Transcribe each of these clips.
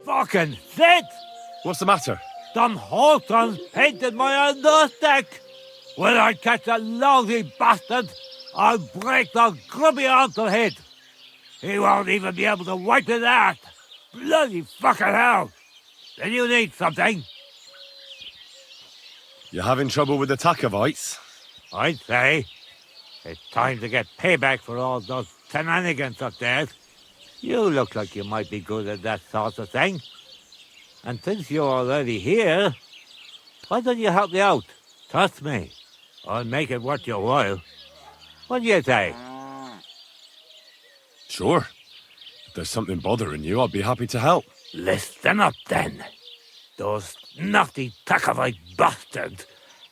Fucking shit! What's the matter? Some Hawthorns painted my nose deck. When I catch a lousy bastard, I'll break the grubby out of head. He won't even be able to wipe his ass. Bloody fucking hell! Then you need something? You're having trouble with the Takovites? I'd say. It's time to get payback for all those shenanigans up there. You look like you might be good at that sort of thing. And since you're already here, why don't you help me out? Trust me, I'll make it worth your while. What do you say? Sure. If there's something bothering you, I'd be happy to help. Listen up, then. Those naughty Takovite bastards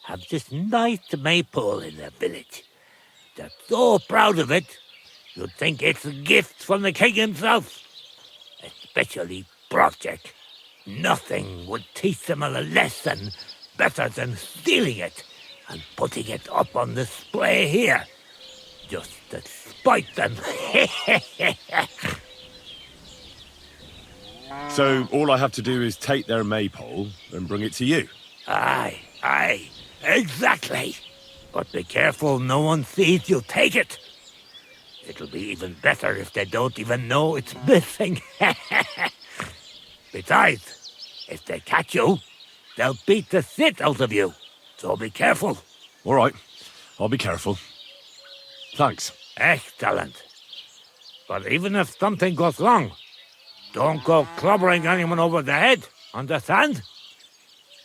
have this nice maypole in their village. They're so proud of it, you'd think it's a gift from the king himself. Especially Project. Nothing would teach them a lesson better than stealing it and putting it up on display here. Just to spite them. So all I have to do is take their maypole and bring it to you? Aye, exactly. But be careful no one sees you take it. It'll be even better if they don't even know it's missing. Besides, if they catch you, they'll beat the shit out of you. So be careful. All right, I'll be careful. Thanks. Excellent. But even if something goes wrong, don't go clobbering anyone over the head, understand?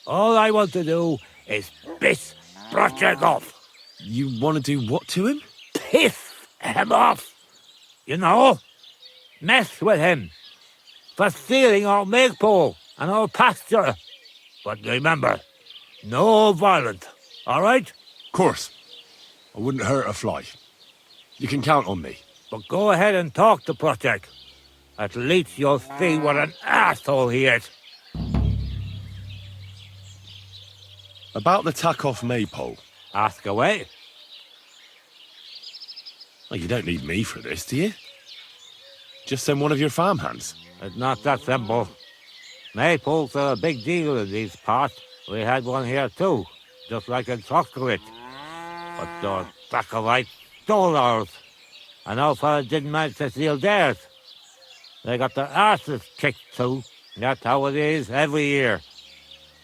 All I want to do is piss Project off. You want to do what to him? Piss him off. You know, mess with him. For stealing our maypole and our pasture. But remember, no violence, all right? Of course. I wouldn't hurt a fly. You can count on me. But go ahead and talk to Project. At least you'll see what an asshole he is. About the tack-off maypole. Ask away. Well, you don't need me for this, do you? Just send one of your farmhands. It's not that simple. Maypoles are a big deal in these parts. We had one here too, just like in Chocolate. But those Takovites stole ours, and our fella didn't manage to steal theirs. They got their asses kicked too. That's how it is every year.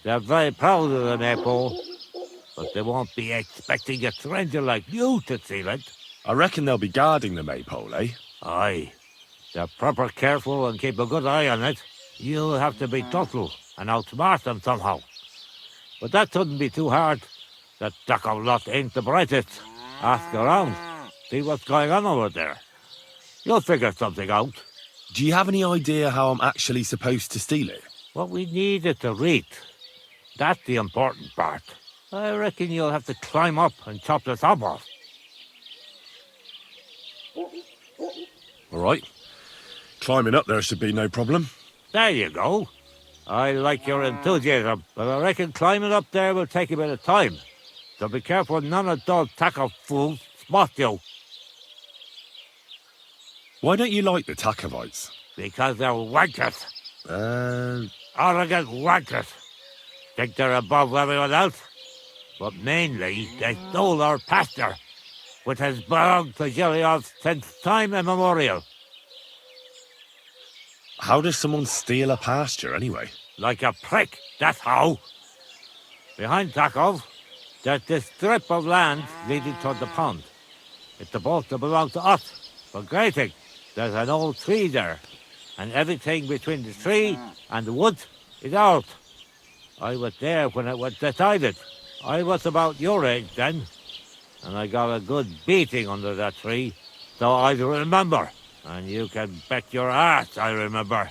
They're very proud of the maypole, but they won't be expecting a stranger like you to steal it. I reckon they'll be guarding the maypole, eh? Aye. They're proper careful and keep a good eye on it. You'll have to be thoughtful and outsmart them somehow. But that shouldn't be too hard. That Ducko lot ain't the brightest. Ask around. See what's going on over there. You'll figure something out. Do you have any idea how I'm actually supposed to steal it? What we need is to reach. That's the important part. I reckon you'll have to climb up and chop the top off. All right. Climbing up there should be no problem. There you go. I like your enthusiasm, but I reckon climbing up there will take a bit of time. So be careful none of those taco fools spot you. Why don't you like the Takovites? Because they're wankers. Arrogant wankers. Think they're above everyone else? But mainly, they stole our pasture, which has belonged to Giliov since time immemorial. How does someone steal a pasture, anyway? Like a prick, that's how. Behind Takov, there's this strip of land leading toward the pond. It's supposed to belong to us, for grazing. There's an old tree there, and everything between the tree and the woods is ours. I was there when it was decided. I was about your age then, and I got a good beating under that tree, so I remember. And you can bet your ass I remember.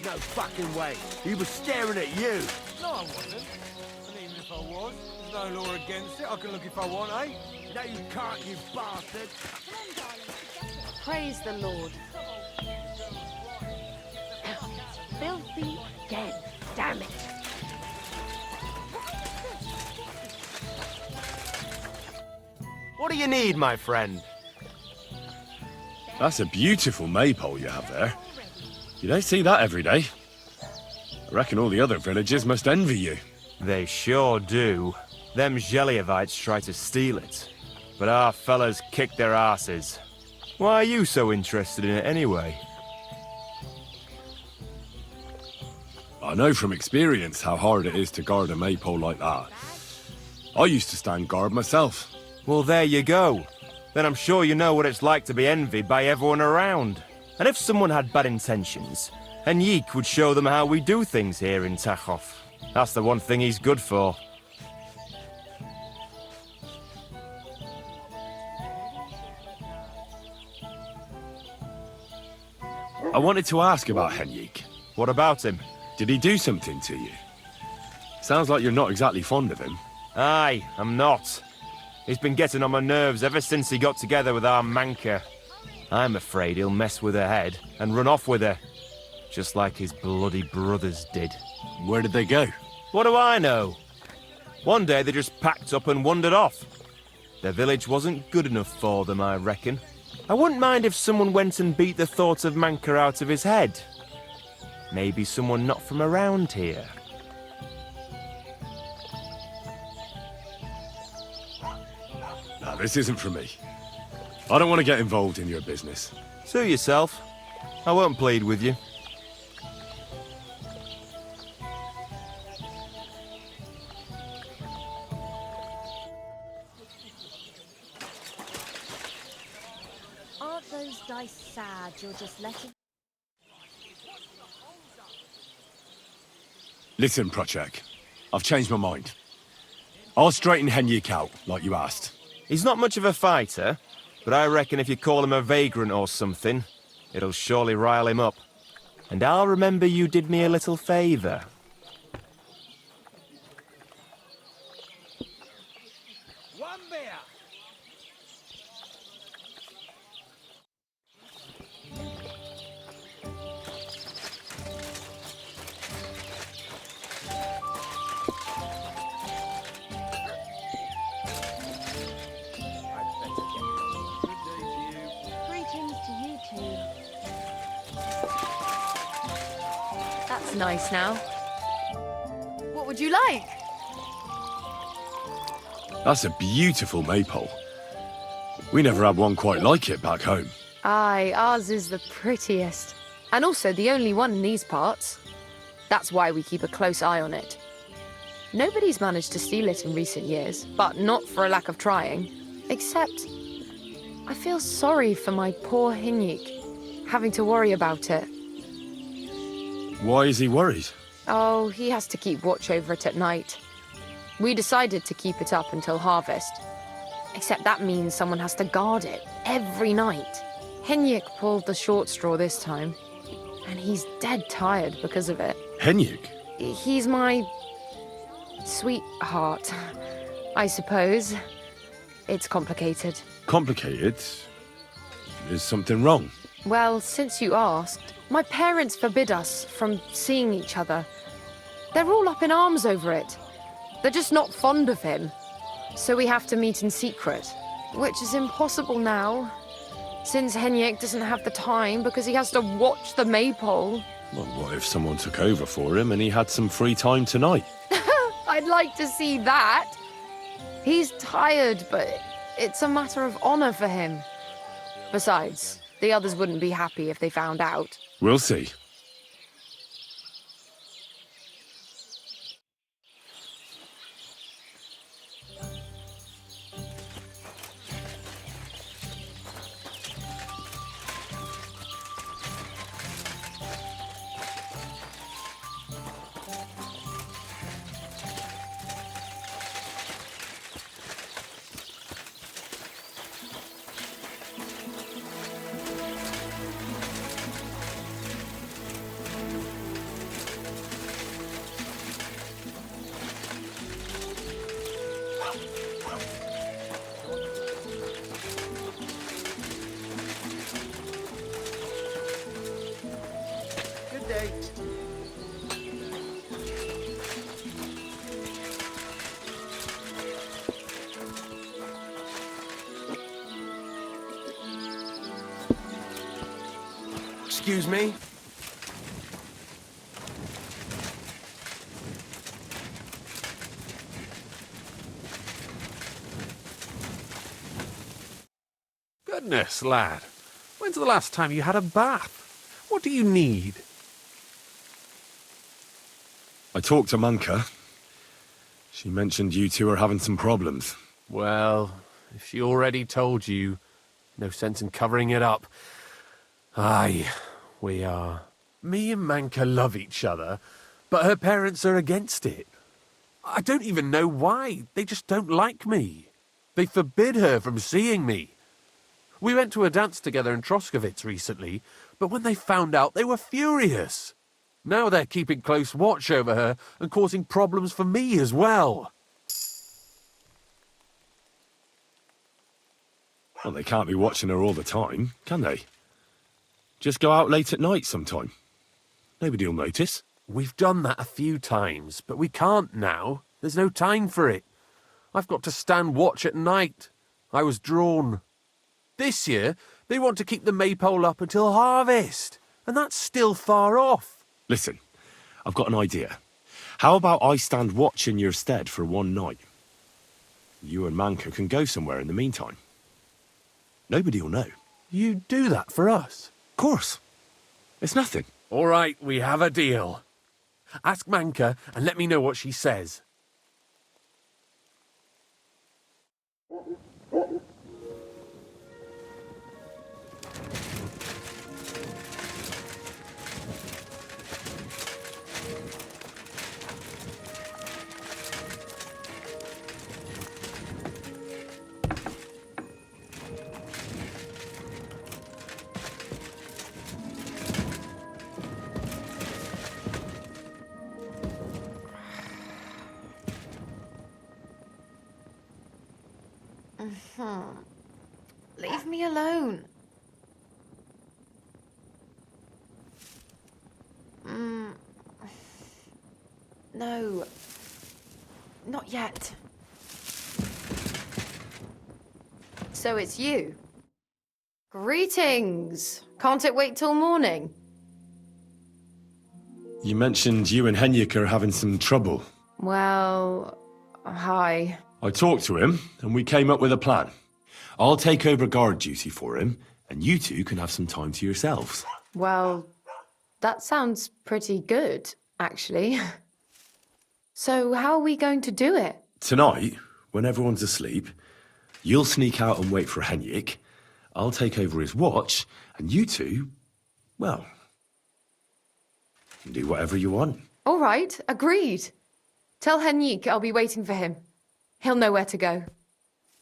No fucking way. He was staring at you. No, I wasn't. And even if I was, there's no law against it. I can look if I want, eh? No, you can't, you bastard. Praise the Lord. Filthy again. Damn it. What do you need, my friend? That's a beautiful maypole you have there. You don't see that every day. I reckon all the other villagers must envy you. They sure do. Them Geliovites try to steal it. But our fellas kick their asses. Why are you so interested in it anyway? I know from experience how hard it is to guard a maypole like that. I used to stand guard myself. Well, there you go. Then I'm sure you know what it's like to be envied by everyone around. And if someone had bad intentions, Henrik would show them how we do things here in Tachov. That's the one thing he's good for. I wanted to ask about Henrik. What about him? Did he do something to you? Sounds like you're not exactly fond of him. Aye, I'm not. He's been getting on my nerves ever since he got together with our Manka. I'm afraid he'll mess with her head and run off with her. Just like his bloody brothers did. Where did they go? What do I know? One day they just packed up and wandered off. Their village wasn't good enough for them, I reckon. I wouldn't mind if someone went and beat the thought of Manka out of his head. Maybe someone not from around here. No, this isn't for me. I don't want to get involved in your business. Sue yourself. I won't plead with you. Aren't those dice sad you're just letting... Listen, Prochek. I've changed my mind. I'll straighten Henrik out, like you asked. He's not much of a fighter, but I reckon if you call him a vagrant or something, it'll surely rile him up. And I'll remember you did me a little favor. One beer. Greetings to you two. That's nice now. What would you like? That's a beautiful maypole. We never had one quite like it back home. Aye, ours is the prettiest. And also the only one in these parts. That's why we keep a close eye on it. Nobody's managed to steal it in recent years, but not for a lack of trying. Except, I feel sorry for my poor Henrik, having to worry about it. Why is he worried? Oh, he has to keep watch over it at night. We decided to keep it up until harvest. Except that means someone has to guard it every night. Henrik pulled the short straw this time, and he's dead tired because of it. Henrik? He's my sweetheart, I suppose. It's complicated. Complicated? Is something wrong? Well, since you asked, my parents forbid us from seeing each other. They're all up in arms over it. They're just not fond of him. So we have to meet in secret, which is impossible now, since Henrik doesn't have the time because he has to watch the maypole. Well, what if someone took over for him and he had some free time tonight? I'd like to see that. He's tired, but it's a matter of honor for him. Besides, the others wouldn't be happy if they found out. We'll see. Excuse me? Goodness, lad. When's the last time you had a bath? What do you need? I talked to Manka. She mentioned you two are having some problems. Well, if she already told you, no sense in covering it up. Aye, we are. Me and Manka love each other, but her parents are against it. I don't even know why. They just don't like me. They forbid her from seeing me. We went to a dance together in Troskowitz recently, but when they found out, they were furious. Now they're keeping close watch over her and causing problems for me as well. Well, they can't be watching her all the time, can they? Just go out late at night sometime. Nobody'll notice. We've done that a few times, but we can't now. There's no time for it. I've got to stand watch at night. I was drawn. This year, they want to keep the maypole up until harvest, and that's still far off. Listen, I've got an idea. How about I stand watch in your stead for one night? You and Manka can go somewhere in the meantime. Nobody'll know. You do that for us? Of course. It's nothing. All right, we have a deal. Ask Manka and let me know what she says. Leave me alone. No. Not yet. So it's you. Greetings. Can't it wait till morning? You mentioned you and Henrik are having some trouble. Well, hi. I talked to him, and we came up with a plan. I'll take over guard duty for him, and you two can have some time to yourselves. Well, that sounds pretty good, actually. So how are we going to do it? Tonight, when everyone's asleep, you'll sneak out and wait for Henrik. I'll take over his watch, and you two, well, do whatever you want. All right, agreed. Tell Henrik I'll be waiting for him. He'll know where to go.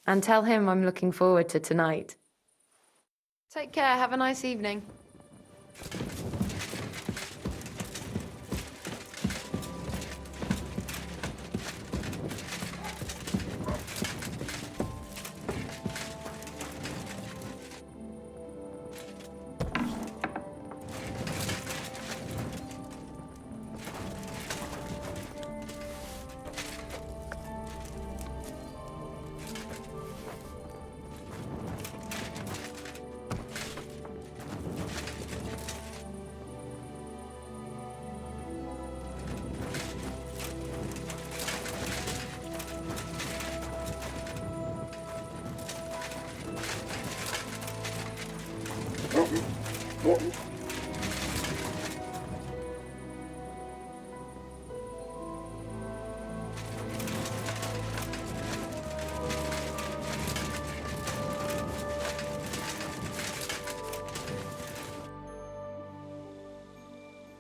And tell him I'm looking forward to tonight. Take care, have a nice evening.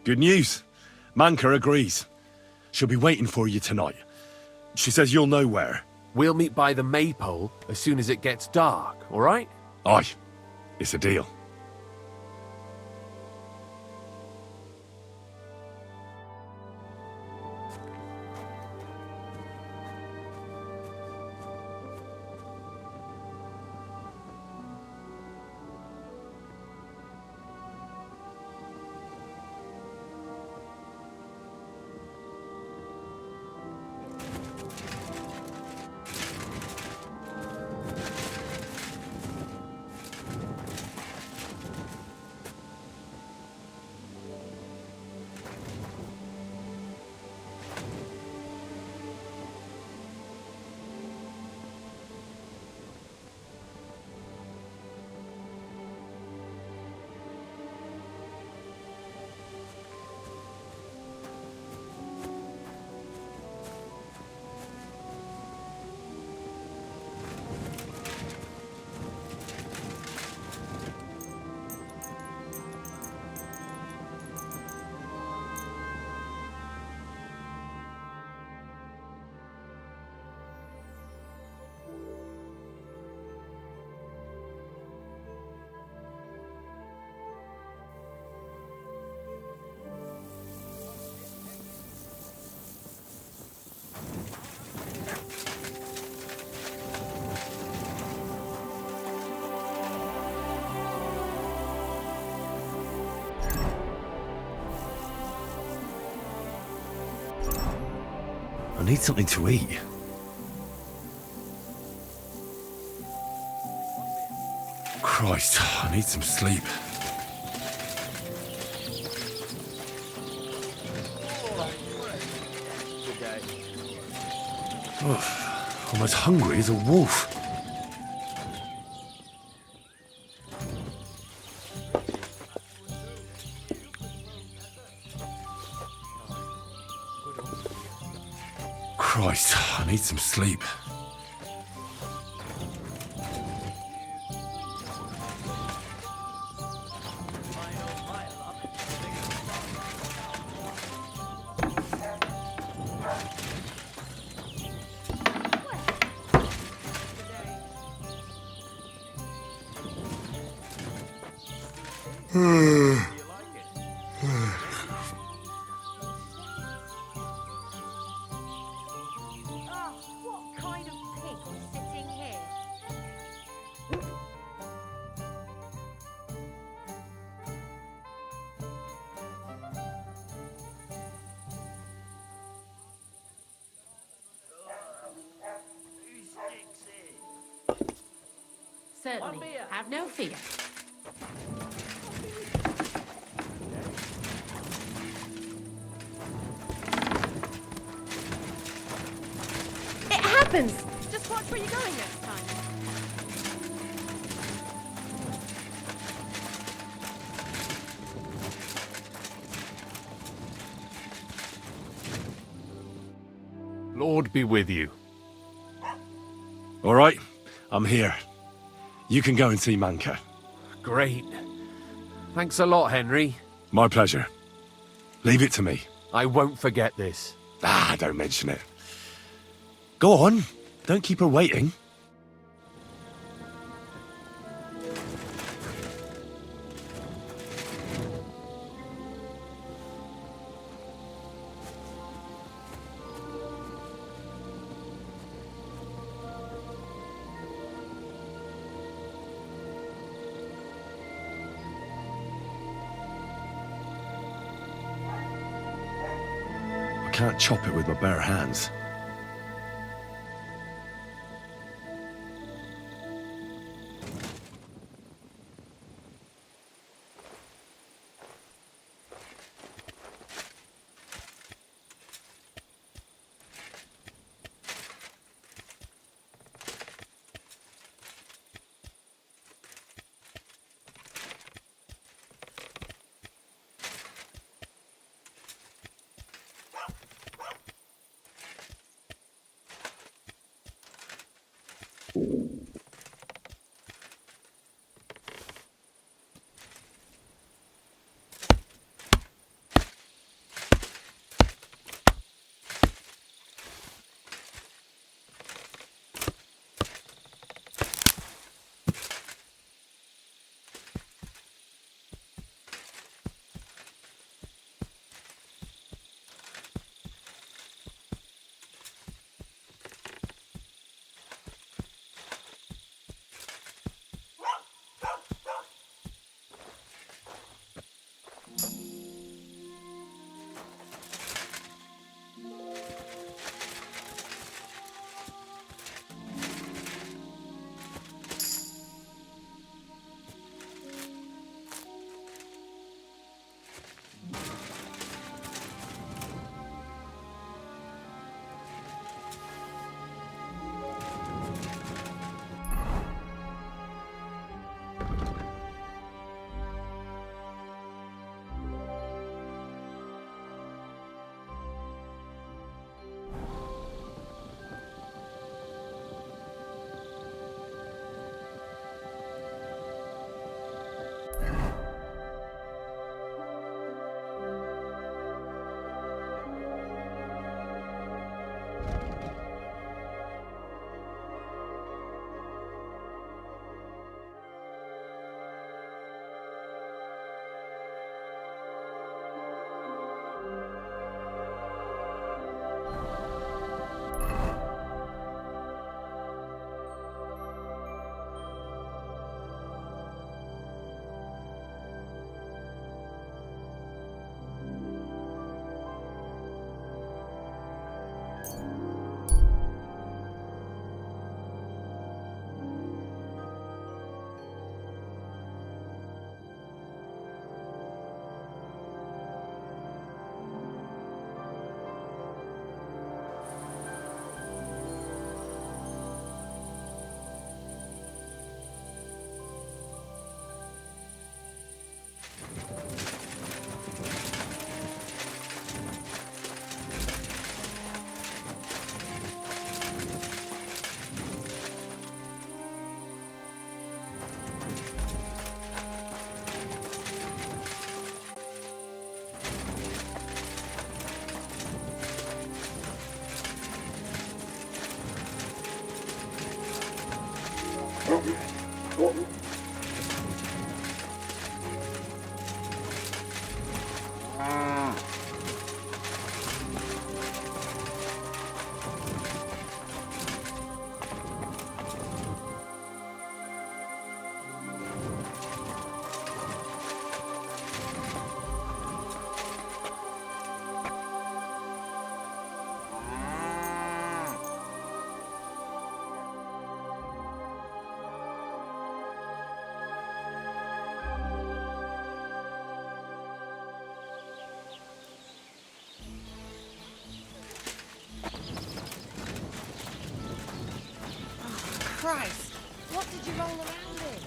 Good news. Manka agrees. She'll be waiting for you tonight. She says you'll know where. We'll meet by the maypole as soon as it gets dark, all right? Aye, it's a deal. I need something to eat. Christ, I need some sleep. Oh, I'm as hungry as a wolf. Christ, I need some sleep. Oh, what kind of pig is sitting here? Certainly. Have no fear. It happens! Just watch where you're going next time. Lord be with you. All right, I'm here. You can go and see Manka. Great. Thanks a lot, Henry. My pleasure. Leave it to me. I won't forget this. Ah, don't mention it. Go on. Don't keep her waiting. I can't chop it with my bare hands. Christ! What did you roll around in?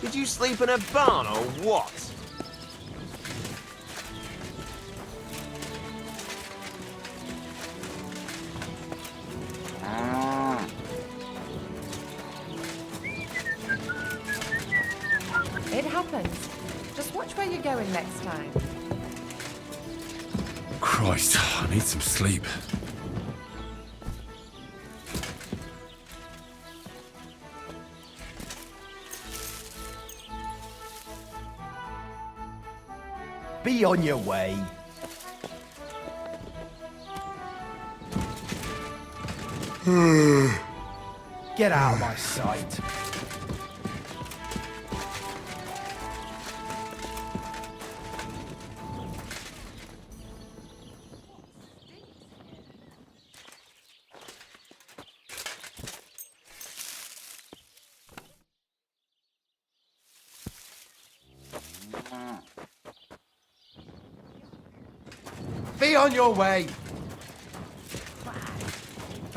Did you sleep in a barn or what? It happens. Just watch where you're going next time. Christ, I need some sleep. Be on your way. Get out of my sight. Be on your way.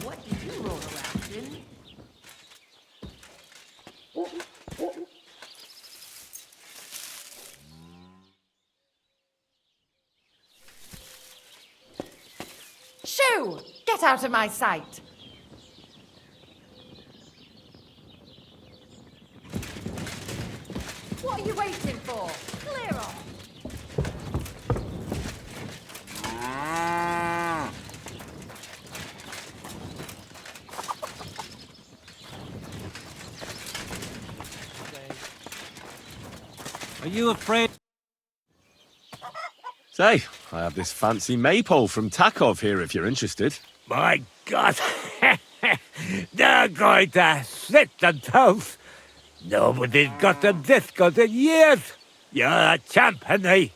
What did you roll around in? Shoo! Get out of my sight! What are you waiting for? Clear off! Are you afraid? Say, I have this fancy maypole from Takov here if you're interested. My God! They're going to slit themselves. Nobody's got them this good in years. You're a champ, Henry.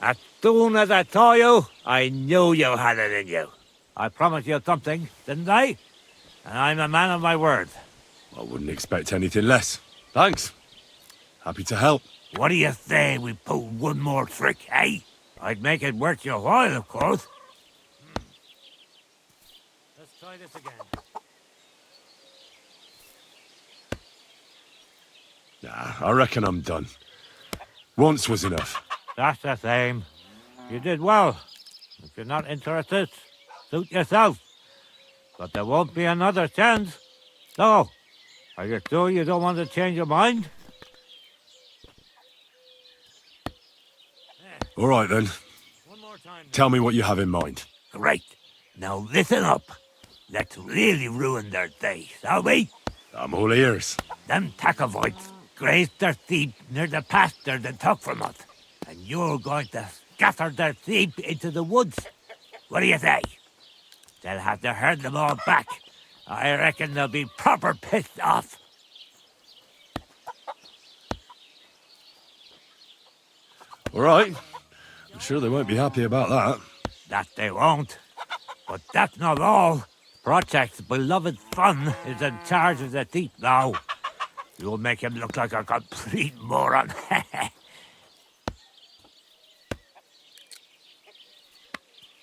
As soon as I saw you, I knew you had it in you. I promised you something, didn't I? And I'm a man of my word. I wouldn't expect anything less. Thanks. Happy to help. What do you say we pull one more trick, eh? I'd make it worth your while, of course. Let's try this again. Nah, I reckon I'm done. Once was enough. That's the same. You did well. If you're not interested, suit yourself. But there won't be another chance. So, are you sure you don't want to change your mind? All right then. One more time. Tell me what you have in mind. Great. Now listen up. Let's really ruin their day, shall we? I'm all ears. Them Takovites grazed their sheep near the pasture they took from us. And you're going to scatter their sheep into the woods. What do you say? They'll have to herd them all back. I reckon they'll be proper pissed off. All right. I'm sure they won't be happy about that. That they won't. But that's not all. Project's beloved son is in charge of the sheep now. You'll make him look like a complete moron.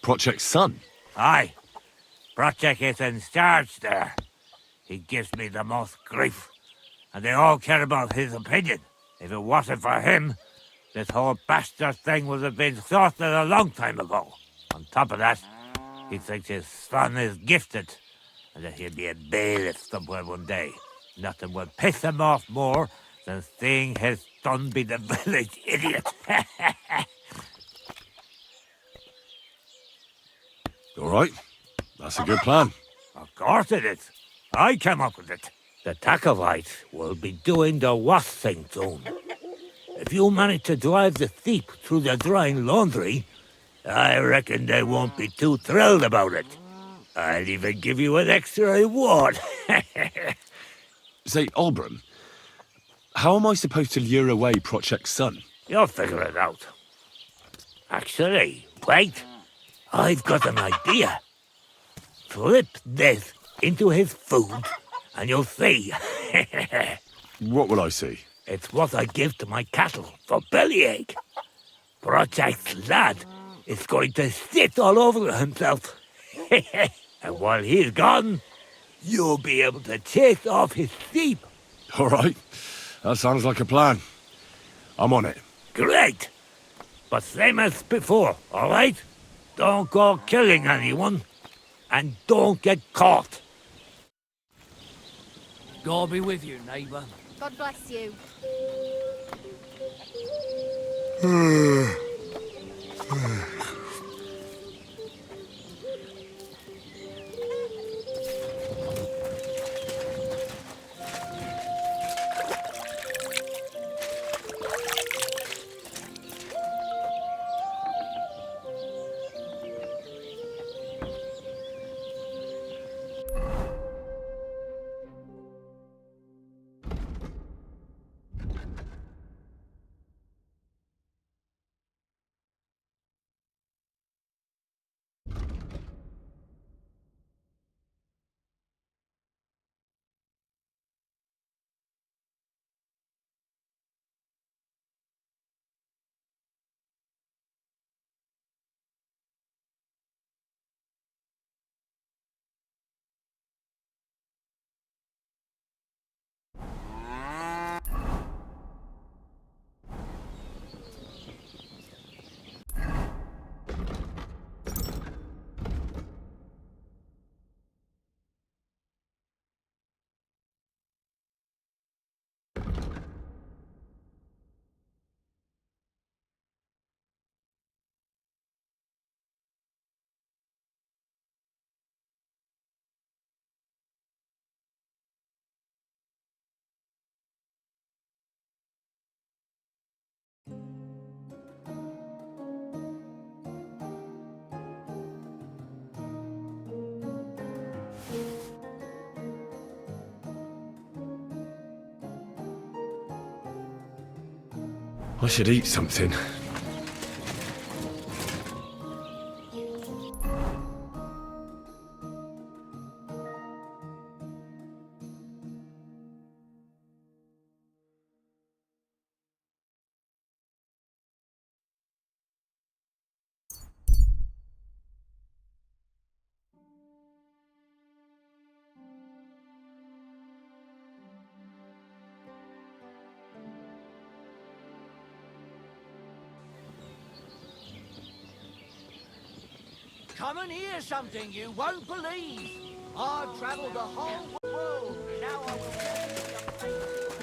Project's son. Aye. Project is in charge there. He gives me the most grief. And they all care about his opinion. If it wasn't for him, this whole bastard thing would have been sorted a long time ago. On top of that, he thinks his son is gifted, and that he'll be a bailiff somewhere one day. Nothing will piss him off more The thing has done be the village idiot. All right. That's a good plan. Of course it is. I came up with it. The Takovites will be doing the worst thing soon. If you manage to drive the thief through the drying laundry, I reckon they won't be too thrilled about it. I'll even give you an extra reward. Say, Olbram, how am I supposed to lure away Project's son? You'll figure it out. Actually, wait. I've got an idea. Flip this into his food, and you'll see. What will I see? It's what I give to my cattle for bellyache. Project's lad is going to sit all over himself. And while he's gone, you'll be able to chase off his sheep. All right. That sounds like a plan. I'm on it. Great. But same as before, all right? Don't go killing anyone. And don't get caught. God be with you, neighbour. God bless you. I should eat something. Come and hear something you won't believe. I've travelled the whole world. Now I will tell you something.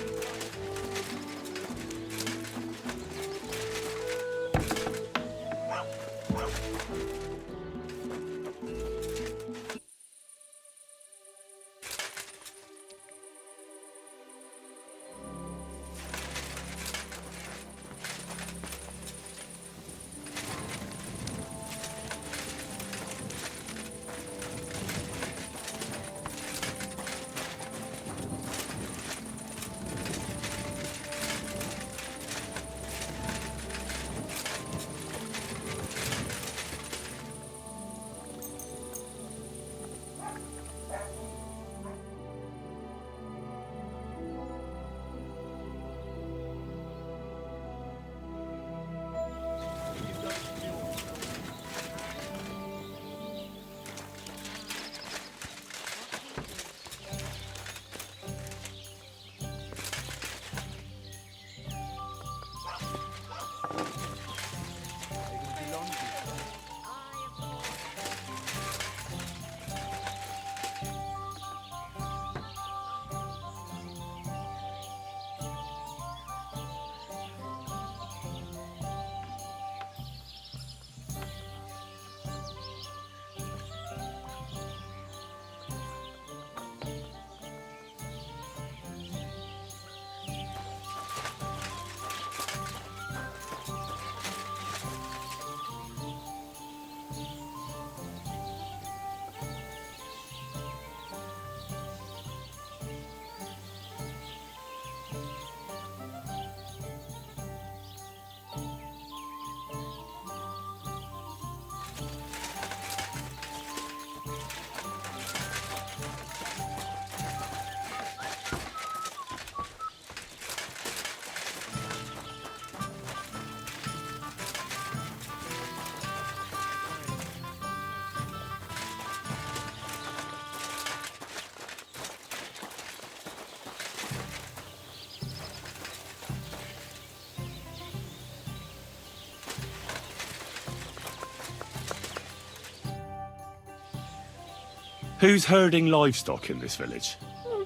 Who's herding livestock in this village?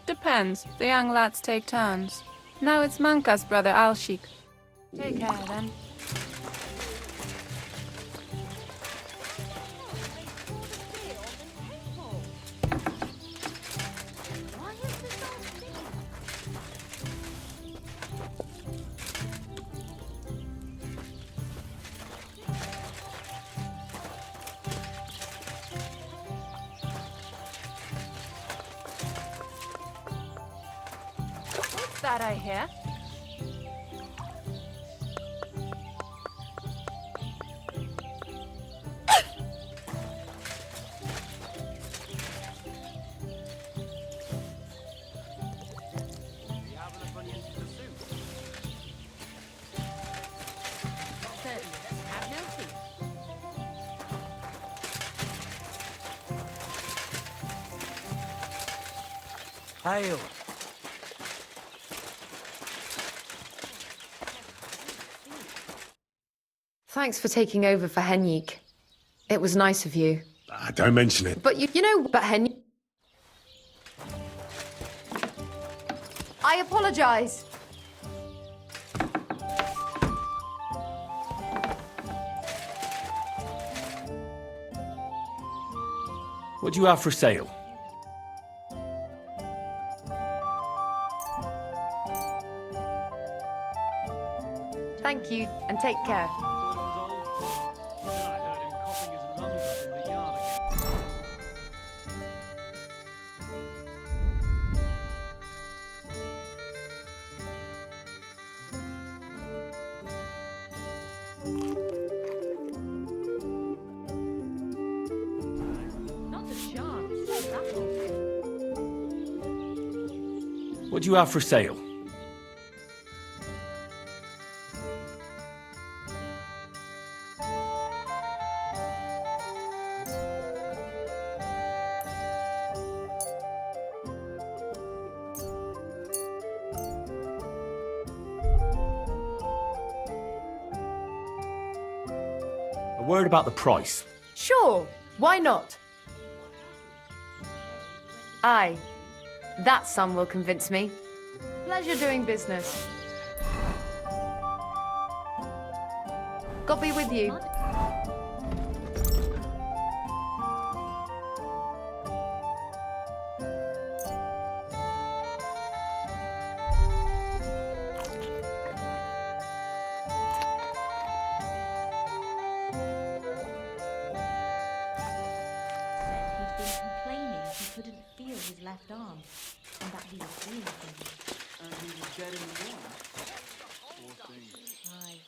Depends. The young lads take turns. Now it's Manka's brother Alshik. Take care then. What's that I hear? Hail. Thanks for taking over for Henyik. It was nice of you. Don't mention it. But you know, but Henyik... I apologize. What do you have for sale? Thank you, and take care. Not a chance. That will What do you have for sale? A word about the price. Sure, why not? Aye, that sum will convince me. Pleasure doing business. God be with you. He'd been complaining he couldn't feel his left arm, and that he was seeing things. And he was getting warm. Poor thing. Aye.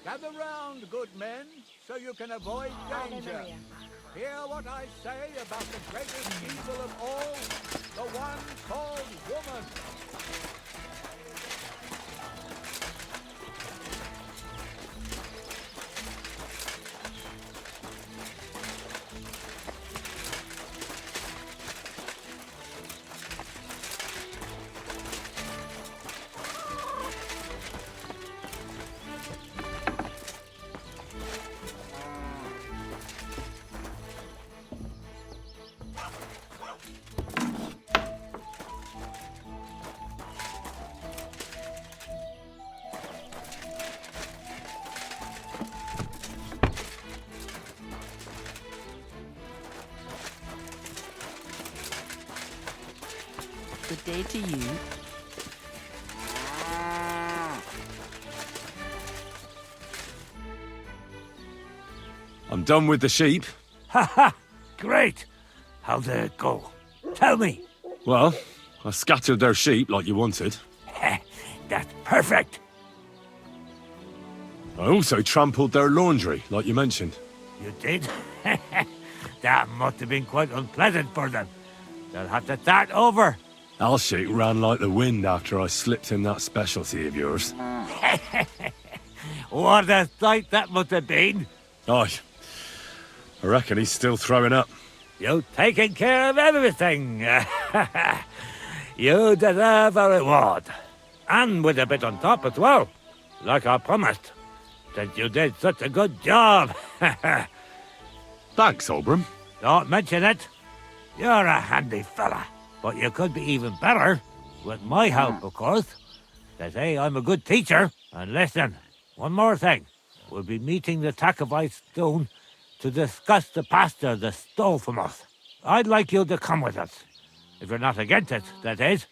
Gather round, good men, so you can avoid danger. Maria. Hear what I say about the greatest evil of all, the one called woman. Good day to you. I'm done with the sheep. Ha ha! Great! How did it go? Tell me! Well, I scattered their sheep like you wanted. That's perfect! I also trampled their laundry, like you mentioned. You did? That must have been quite unpleasant for them. They'll have to start over. Alshik ran like the wind after I slipped him that specialty of yours. What a sight that must have been! Aye. I reckon he's still throwing up. You've taken care of everything. You deserve a reward. And with a bit on top as well. Like I promised. Since you did such a good job. Thanks, Oberon. Don't mention it. You're a handy fella. But you could be even better. With my help, of course. They say I'm a good teacher. And listen, one more thing. We'll be meeting the Takovites soon to discuss the pasture they stole from us. I'd like you to come with us. If you're not against it, that is.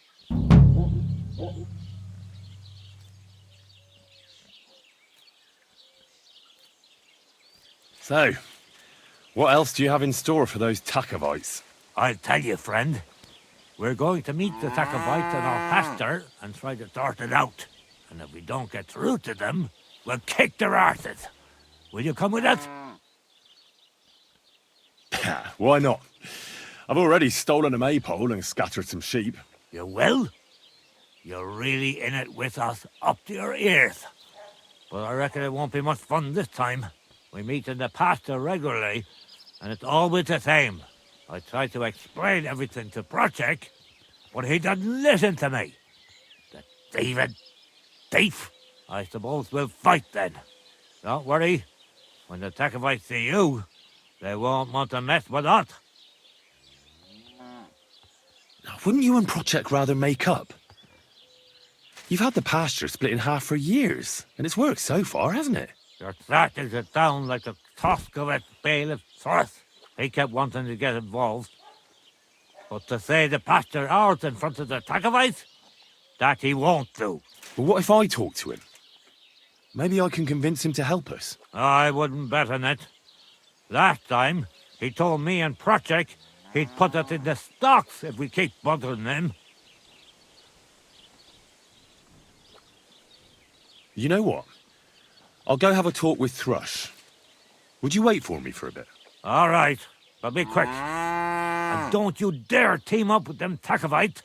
So, what else do you have in store for those Takovites? I'll tell you, friend. We're going to meet the Takovites in our pasture and try to sort it out. And if we don't get through to them, we'll kick their arses. Will you come with us? Why not? I've already stolen a maypole and scattered some sheep. You will? You're really in it with us up to your ears. But I reckon it won't be much fun this time. We meet in the pasture regularly, and it's always the same. I try to explain everything to Project, but he doesn't listen to me. The thieving thief. I suppose we'll fight then. Don't worry. When the Takovites see you, they won't want to mess with us. Wouldn't you and Project rather make up? You've had the pasture split in half for years, and it's worked so far, hasn't it? You're starting to sound like the tusk of a bailiff Thoris. He kept wanting to get involved. But to say the pasture ours in front of the Takovites, that he won't do. But what if I talk to him? Maybe I can convince him to help us. I wouldn't bet on it. Last time, he told me and Project he'd put us in the stocks if we keep bothering him. You know what? I'll go have a talk with Thrush. Would you wait for me for a bit? All right, but be quick. And don't you dare team up with them Takovites.